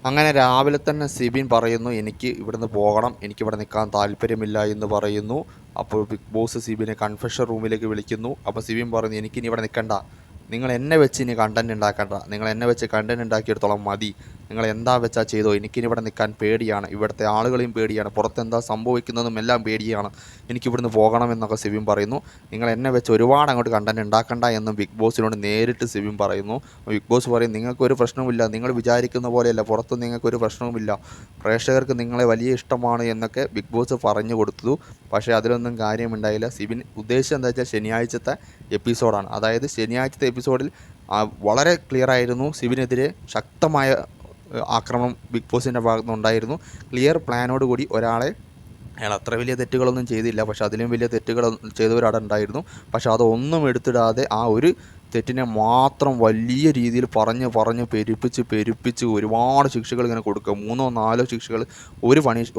അങ്ങനെ രാവിലെ തന്നെ സിബിൻ പറയുന്നു, എനിക്ക് ഇവിടുന്ന് പോകണം, എനിക്കിവിടെ നിൽക്കാൻ താല്പര്യമില്ല എന്ന് പറയുന്നു. അപ്പോൾ ബിഗ് ബോസ് സിബിനെ കൺഫെഷൻ റൂമിലേക്ക് വിളിക്കുന്നു. അപ്പോൾ സിബിൻ പറയുന്നു, എനിക്കിനി ഇവിടെ നിൽക്കണ്ട, നിങ്ങൾ എന്നെ വെച്ച് ഇനി കണ്ടൻറ് ഉണ്ടാക്കണ്ട, നിങ്ങൾ എന്നെ വെച്ച് കണ്ടൻറ് ഉണ്ടാക്കിയെടുത്തോളം മതി, നിങ്ങൾ എന്താ വെച്ചാൽ ചെയ്തോ, എനിക്കിനി ഇവിടെ നിൽക്കാൻ പേടിയാണ്, ഇവിടുത്തെ ആളുകളെയും പേടിയാണ്, പുറത്തെന്താ സംഭവിക്കുന്നതും എല്ലാം പേടിയാണ്, എനിക്കിവിടുന്ന് പോകണമെന്നൊക്കെ സിബിൻ പറയുന്നു. നിങ്ങൾ എന്നെ വെച്ച് ഒരുപാട് അങ്ങോട്ട് കണ്ടൻറ് ഉണ്ടാക്കണ്ട എന്നും ബിഗ് ബോസിനോട് നേരിട്ട് സിബിൻ പറയുന്നു. ബിഗ് ബോസ് പറയും, നിങ്ങൾക്കൊരു പ്രശ്നവുമില്ല, നിങ്ങൾ വിചാരിക്കുന്ന പോലെയല്ല, പുറത്ത് നിങ്ങൾക്കൊരു പ്രശ്നവുമില്ല, പ്രേക്ഷകർക്ക് നിങ്ങളെ വലിയ ഇഷ്ടമാണ് എന്നൊക്കെ ബിഗ് ബോസ് പറഞ്ഞു കൊടുത്തു. പക്ഷേ അതിലൊന്നും കാര്യമുണ്ടായില്ല. സിബിൻ ഉദ്ദേശിച്ചത് എന്താ വെച്ചാൽ ശനിയാഴ്ചത്തെ എപ്പിസോഡാണ്. അതായത് ശനിയാഴ്ചത്തെ എപ്പിസോഡിൽ വളരെ ക്ലിയർ ആയിരുന്നു, സിബിനെതിരെ ശക്തമായ ആക്രമണം ബിഗ് ബോസിൻ്റെ ഭാഗത്തുനിന്നുണ്ടായിരുന്നു. ക്ലിയർ പ്ലാനോട് കൂടി ഒരാളെ, അയാൾ അത്ര വലിയ തെറ്റുകളൊന്നും ചെയ്തില്ല, പക്ഷേ അതിലും വലിയ തെറ്റുകൾ ചെയ്തവരവിടെ ഉണ്ടായിരുന്നു. പക്ഷേ അതൊന്നും എടുത്തിടാതെ ആ ഒരു തെറ്റിനെ മാത്രം വലിയ രീതിയിൽ പറഞ്ഞ് പെരുപ്പിച്ച് ഒരുപാട് ശിക്ഷകൾ ഇങ്ങനെ കൊടുക്കുക, 3-4 ശിക്ഷകൾ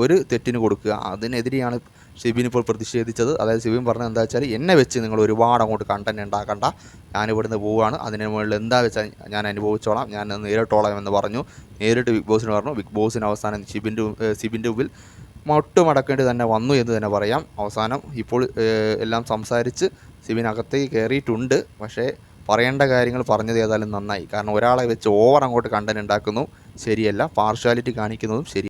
ഒരു തെറ്റിന് കൊടുക്കുക. അതിനെതിരെയാണ് ഷിബിൻ ഇപ്പോൾ പ്രതിഷേധിച്ചത്. അതായത് ഷിബിൻ പറഞ്ഞത് എന്താ വെച്ചാൽ, എന്നെ വെച്ച് നിങ്ങൾ ഒരുപാട് അങ്ങോട്ട് കണ്ടൻറ് ഉണ്ടാക്കണ്ട, ഞാനിവിടുന്ന് പോവുകയാണ്, അതിന് മുകളിൽ എന്താ വെച്ചാൽ ഞാൻ അനുഭവിച്ചോളാം, ഞാൻ നേരിട്ടോളാം എന്ന് പറഞ്ഞു. നേരിട്ട് ബിഗ് ബോസിന് പറഞ്ഞു. ബിഗ് ബോസിന് അവസാനം സിബിൻ്റെ മുമ്പിൽ മൊട്ടുമടക്കേണ്ടി തന്നെ വന്നു എന്ന് തന്നെ പറയാം. അവസാനം ഇപ്പോൾ എല്ലാം സംസാരിച്ച് സിബിൻ അകത്തേക്ക് കയറിയിട്ടുണ്ട്. പക്ഷേ പറയേണ്ട കാര്യങ്ങൾ പറഞ്ഞത് ഏതായാലും നന്നായി. കാരണം ഒരാളെ വെച്ച് ഓവർ അങ്ങോട്ട് കണ്ടൻറ് ഉണ്ടാക്കുന്നു ശരിയല്ല, പാർഷ്യാലിറ്റി കാണിക്കുന്നതും ശരി.